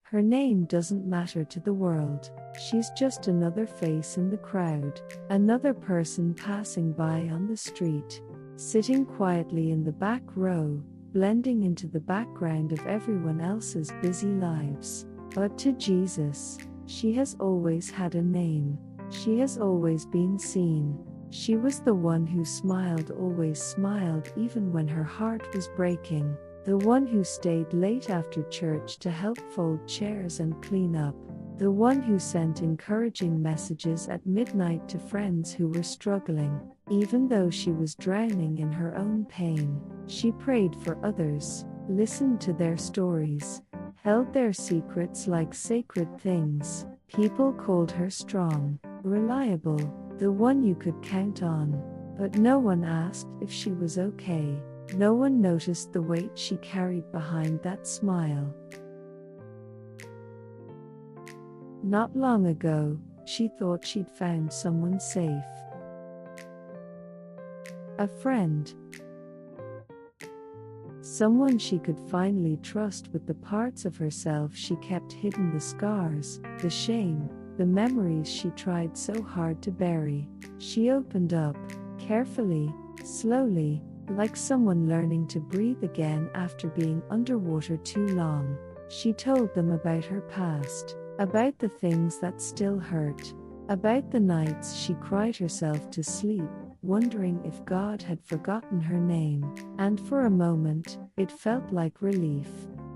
Her name doesn't matter to the world. She's just another face in the crowd, another person passing by on the street, sitting quietly in the back row, blending into the background of everyone else's busy lives. But to Jesus, she has always had a name. She has always been seen. She was the one who smiled, always smiled even when her heart was breaking. The one who stayed late after church to help fold chairs and clean up. The one who sent encouraging messages at midnight to friends who were struggling. Even though she was drowning in her own pain, she prayed for others, listened to their stories, held their secrets like sacred things. People called her strong, reliable, the one you could count on. But no one asked if she was okay. No one noticed the weight she carried behind that smile. Not long ago, she thought she'd found someone safe. A friend. Someone she could finally trust with the parts of herself she kept hidden, the scars, the shame, the memories she tried so hard to bury. She opened up, carefully, slowly, like someone learning to breathe again after being underwater too long. She told them about her past, about the things that still hurt, about the nights she cried herself to sleep, wondering if God had forgotten her name. And for a moment, it felt like relief,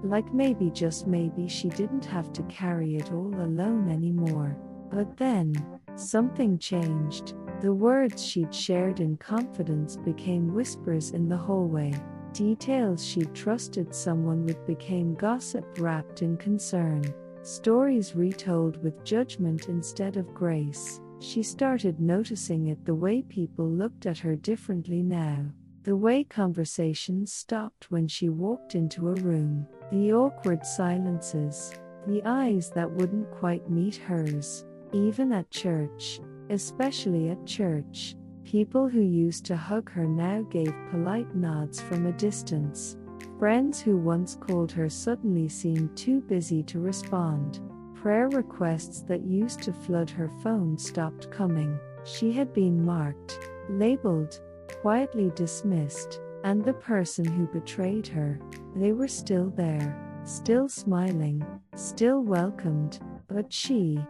like maybe, just maybe, she didn't have to carry it all alone anymore. But then, something changed. The words she'd shared in confidence became whispers in the hallway. Details she'd trusted someone with became gossip wrapped in concern. Stories retold with judgment instead of grace. She started noticing it, the way people looked at her differently now. The way conversations stopped when she walked into a room. The awkward silences. The eyes that wouldn't quite meet hers. Even at church. Especially at church, people who used to hug her now gave polite nods from a distance. Friends who once called her suddenly seemed too busy to respond. Prayer requests that used to flood her phone stopped coming. She had been marked, labeled, quietly dismissed. And the person who betrayed her, they were still there, still smiling, still welcomed. But she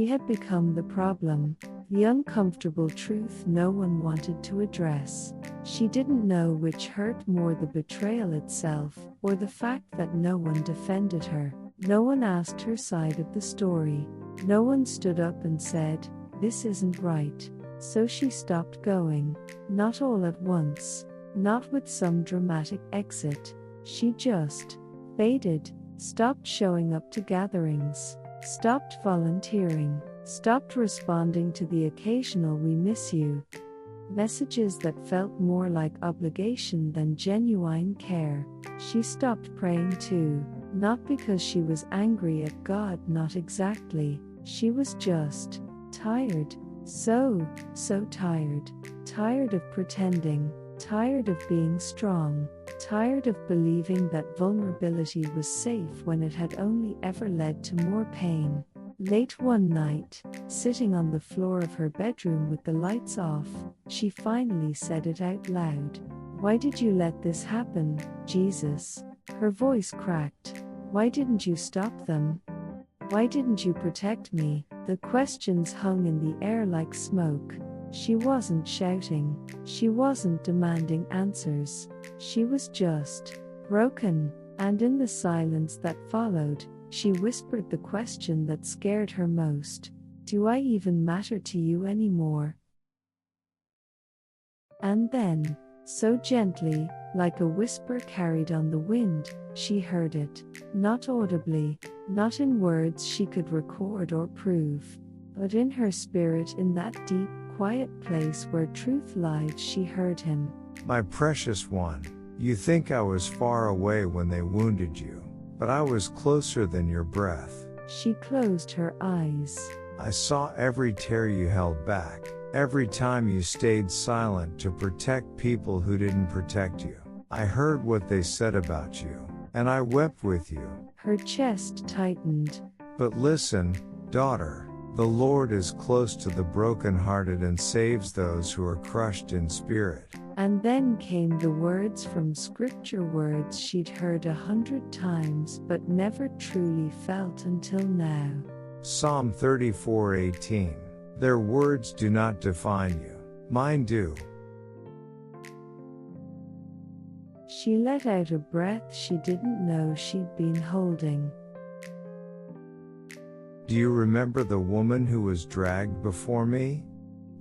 had become the problem. The uncomfortable truth no one wanted to address. She didn't know which hurt more, the betrayal itself, or the fact that no one defended her. No one asked her side of the story. No one stood up and said, "This isn't right." So she stopped going. Not all at once. Not with some dramatic exit. She just faded, stopped showing up to gatherings, stopped volunteering, stopped responding to the occasional "we miss you" messages that felt more like obligation than genuine care. She stopped praying too, not because she was angry at God, not exactly. She was just tired. So tired. Tired of pretending, tired of being strong, tired of believing that vulnerability was safe when it had only ever led to more pain. Late one night, sitting on the floor of her bedroom with the lights off, she finally said it out loud. "Why did you let this happen, Jesus?" Her voice cracked. "Why didn't you stop them? Why didn't you protect me?" The questions hung in the air like smoke. She wasn't shouting. She wasn't demanding answers. She was just broken. And in the silence that followed, she whispered the question that scared her most. "Do I even matter to you anymore?" And then, so gently, like a whisper carried on the wind, she heard it. Not audibly, not in words she could record or prove, but in her spirit, in that deep, quiet place where truth lives, she heard him. "My precious one, you think I was far away when they wounded you, but I was closer than your breath." She closed her eyes. "I saw every tear you held back, every time you stayed silent to protect people who didn't protect you. I heard what they said about you, and I wept with you. Her chest tightened. But listen, daughter, the Lord is close to the brokenhearted and saves those who are crushed in spirit. And then came the words from Scripture, words she'd heard 100 times but never truly felt until now. Psalm 34:18. Their words do not define you. Mine do. She let out a breath she didn't know she'd been holding. Do you remember the woman who was dragged before me?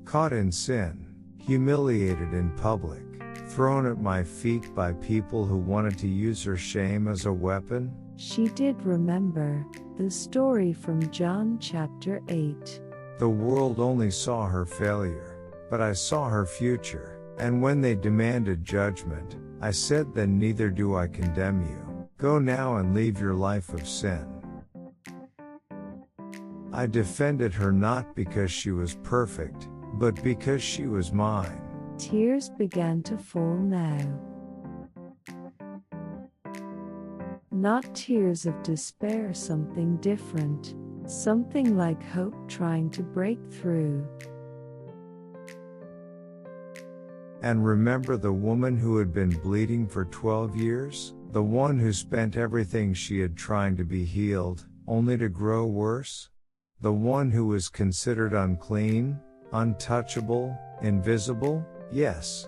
Caught in sin, humiliated in public, thrown at my feet by people who wanted to use her shame as a weapon? She did remember the story from John chapter 8. The world only saw her failure, but I saw her future, and when they demanded judgment, I said, then neither do I condemn you. Go now and leave your life of sin. I defended her not because she was perfect, but because she was mine. Tears began to fall now. Not tears of despair, something different, something like hope trying to break through. And remember the woman who had been bleeding for 12 years? The one who spent everything she had trying to be healed, only to grow worse? The one who was considered unclean, untouchable, invisible? Yes.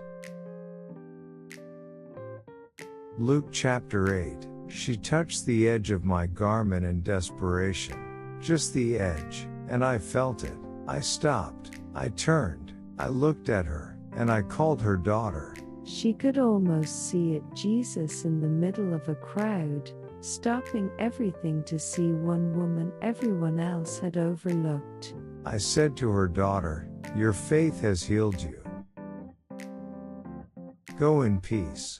Luke chapter 8. She touched the edge of my garment in desperation. Just the edge, and I felt it. I stopped. I turned. I looked at her. And I called her daughter. She could almost see it, Jesus in the middle of a crowd, stopping everything to see one woman everyone else had overlooked. I said to her, daughter, your faith has healed you. Go in peace.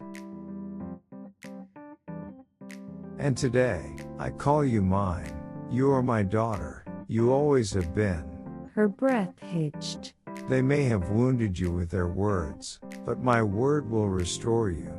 And today, I call you mine. You are my daughter. You always have been. Her breath hitched. They may have wounded you with their words, but my word will restore you.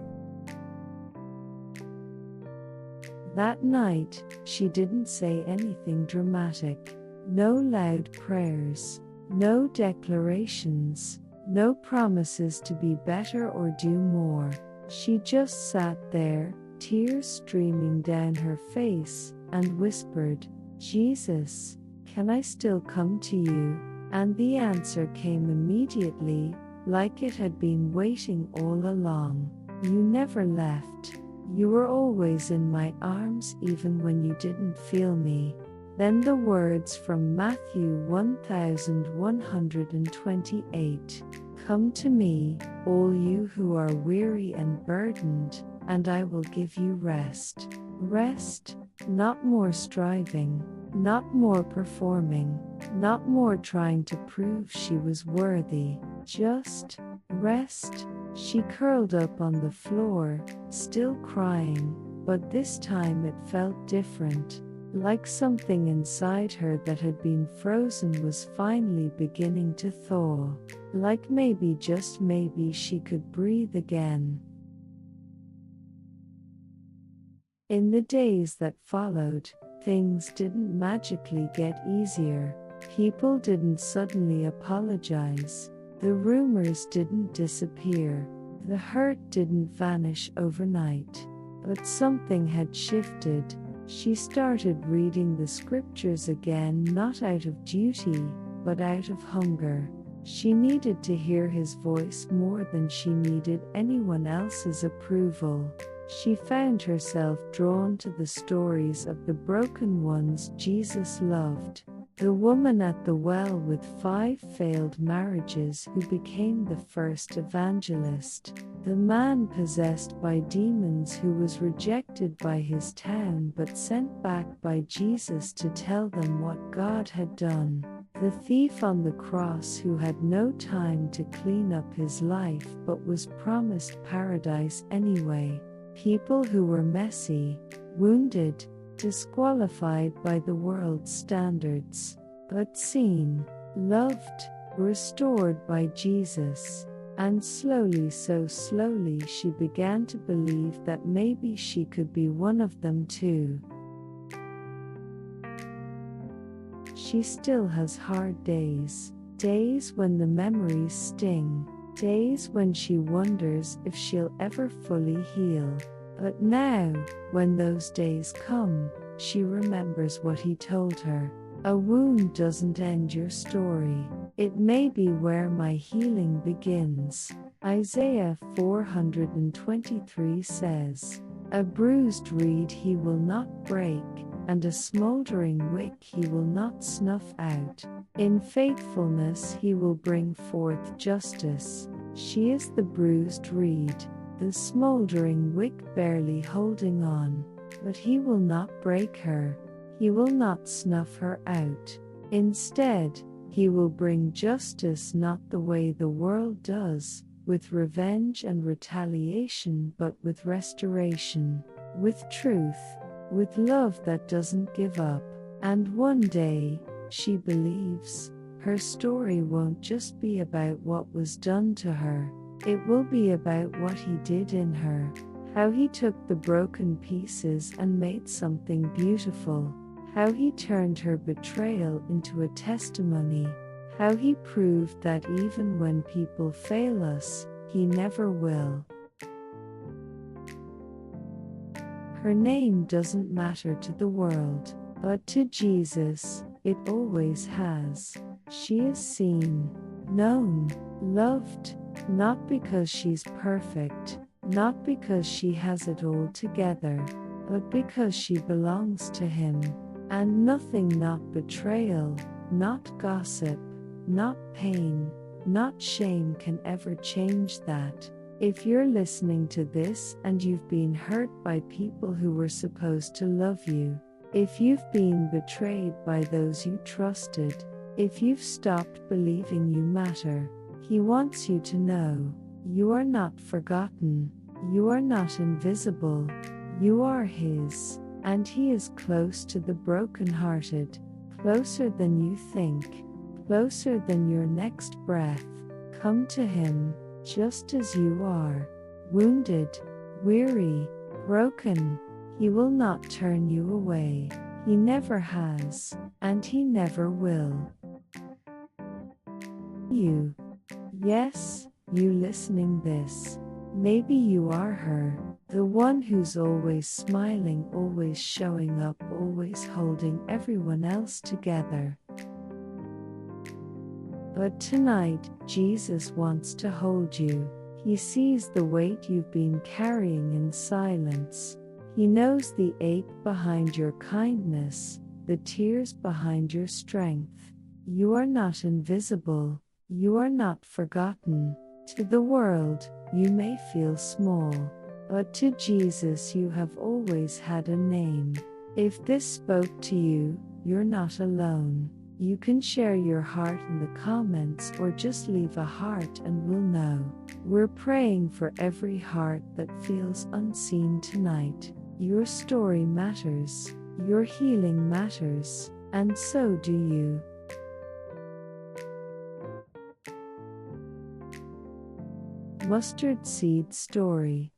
That night, she didn't say anything dramatic. No loud prayers, no declarations, no promises to be better or do more. She just sat there, tears streaming down her face, and whispered, Jesus, can I still come to you? And the answer came immediately, like it had been waiting all along. You never left. You were always in my arms even when you didn't feel me. Then the words from Matthew 1128. Come to me, all you who are weary and burdened, and I will give you rest. Rest, not more striving, not more performing, not more trying to prove she was worthy, just rest. She curled up on the floor, still crying, but this time it felt different, like something inside her that had been frozen was finally beginning to thaw, like maybe, just maybe, she could breathe again. In the days that followed, things didn't magically get easier. People didn't suddenly apologize. The rumors didn't disappear. The hurt didn't vanish overnight. But something had shifted. She started reading the scriptures again, not out of duty, but out of hunger. She needed to hear his voice more than she needed anyone else's approval. She found herself drawn to the stories of the broken ones Jesus loved. The woman at the well with 5 failed marriages who became the first evangelist. The man possessed by demons who was rejected by his town but sent back by Jesus to tell them what God had done. The thief on the cross who had no time to clean up his life but was promised paradise anyway. People who were messy, wounded, disqualified by the world's standards, but seen, loved, restored by Jesus. And slowly, so slowly, she began to believe that maybe she could be one of them too. She still has hard days, days when the memories sting, days when she wonders if she'll ever fully heal. But now, when those days come, she remembers what he told her. A wound doesn't end your story. It may be where my healing begins. Isaiah 423 says, "A bruised reed he will not break, and a smoldering wick he will not snuff out. In faithfulness he will bring forth justice." She is the bruised reed, the smoldering wick barely holding on, but he will not break her. He will not snuff her out. Instead, he will bring justice not the way the world does, with revenge and retaliation, but with restoration, with truth, with love that doesn't give up. And one day, she believes, her story won't just be about what was done to her. It will be about what he did in her, how he took the broken pieces and made something beautiful, how he turned her betrayal into a testimony, how he proved that even when people fail us, he never will. Her name doesn't matter to the world, but to Jesus, it always has. She is seen, known, loved, not because she's perfect, not because she has it all together, but because she belongs to him. And nothing, not betrayal, not gossip, not pain, not shame can ever change that. If you're listening to this and you've been hurt by people who were supposed to love you, if you've been betrayed by those you trusted, if you've stopped believing you matter, he wants you to know, you are not forgotten, you are not invisible, you are his. And he is close to the brokenhearted, closer than you think, closer than your next breath. Come to him, just as you are, wounded, weary, broken. He will not turn you away. He never has, and he never will. You. Yes, you listening this. Maybe you are her, the one who's always smiling, always showing up, always holding everyone else together. But tonight, Jesus wants to hold you. He sees the weight you've been carrying in silence. He knows the ache behind your kindness, the tears behind your strength. You are not invisible. You are not forgotten. To the world, you may feel small, but to Jesus you have always had a name. If this spoke to you, you're not alone. You can share your heart in the comments or just leave a heart and we'll know. We're praying for every heart that feels unseen tonight. Your story matters, your healing matters, and so do you. Mustard Seed Story.